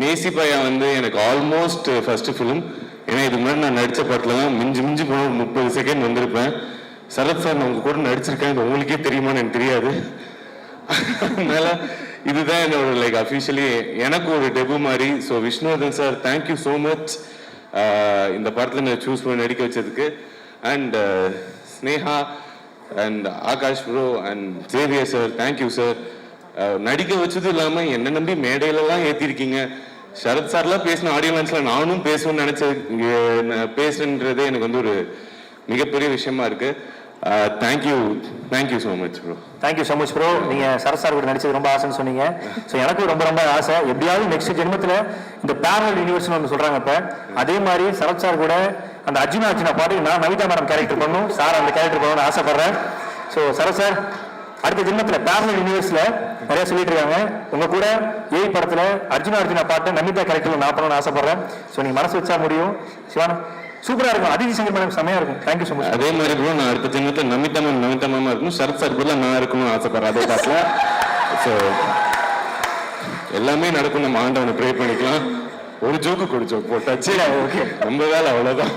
நேசி பையா வந்து எனக்கு ஆல்மோஸ்ட் ஃபர்ஸ்ட் ஃபிலிம். ஏன்னா இதுக்கு முன்னாடி நான் நடித்த படத்தில் தான் மிஞ்சி போன 30 செகண்ட் வந்திருப்பேன். சரத் சார் நான் உங்க கூட நடிச்சிருக்கேன், இது உங்களுக்கே தெரியுமான்னு எனக்கு தெரியாது. அதனால இதுதான் என்னோட லைக் அஃபிஷியலி எனக்கு ஒரு டெபு மாதிரி. So Vishnuvardhan sir thank you so much இந்த படத்தில் நான் சூஸ் பண்ணி நடிக்க வச்சதுக்கு. And Sneha and Akash bro and Xavier sir thank you sir. நடிக்க வச்சதும் இல்லாமல் என்ன நம்பி மேடையிலலாம் ஏற்றிருக்கீங்க. சரத் சார்லாம் பேசின ஆடியோ லான்ச்சில் நானும் பேசணும்னு பேசுன்றதே எனக்கு வந்து ஒரு மிகப்பெரிய விஷயமா இருக்கு. Thank you so much bro. Thank you so much bro. நீங்கள் சரத் சார் கூட நடிச்சது ரொம்ப ஆசைன்னு சொன்னீங்க. ஸோ எனக்கும் ரொம்ப ஆசை. எப்படியாவது நெக்ஸ்ட் ஜென்மத்தில் இந்த பேரலல் யூனிவர்ஸ்னு ஒன்று சொல்கிறாங்க. இப்போ அதே மாதிரி சரத் சார் கூட அந்த அர்ஜுனா பாட்டுக்கு நான் நமிதா மேடம் கேரக்டர் பண்ணணும், சார் அந்த கேரக்டர் பண்ணணும்னு ஆசைப்படுறேன். ஸோ சரத் சார் அடுத்த ஜென்மத்தில் பேரலல் யூனிவர்ஸில் நிறைய சொல்லிட்டு இருக்காங்க. உங்கள் கூட ஏய் படத்தில் அர்ஜுனா பாட்டு நமிதா கேரக்டரில் நான் பண்ணணும்னு ஆசைப்படுறேன். ஸோ நீங்கள் மனசு வச்சா முடியும். சிவானா சூப்பரா இருக்கும். அதிதி சங்கர் மேடம் செமையா இருக்கும். Thank you so much. அதே மாதிரி ப்ரோ நான் அடுத்த ஜென்மத்தில் நமிதா மேமா இருக்கணும், சரத் சார் கூட நான் இருக்கணும்னு ஆசைப்படுறேன் அதே பாட்டில். ஸோ எல்லாமே நடக்கும். நம்ம ஆண்டவனை ப்ரே பண்ணிக்கலாம். ஒரு ஜோக்கு போட்டாச்சு. ஓகே, நம்ம வேலை அவ்வளோதான்.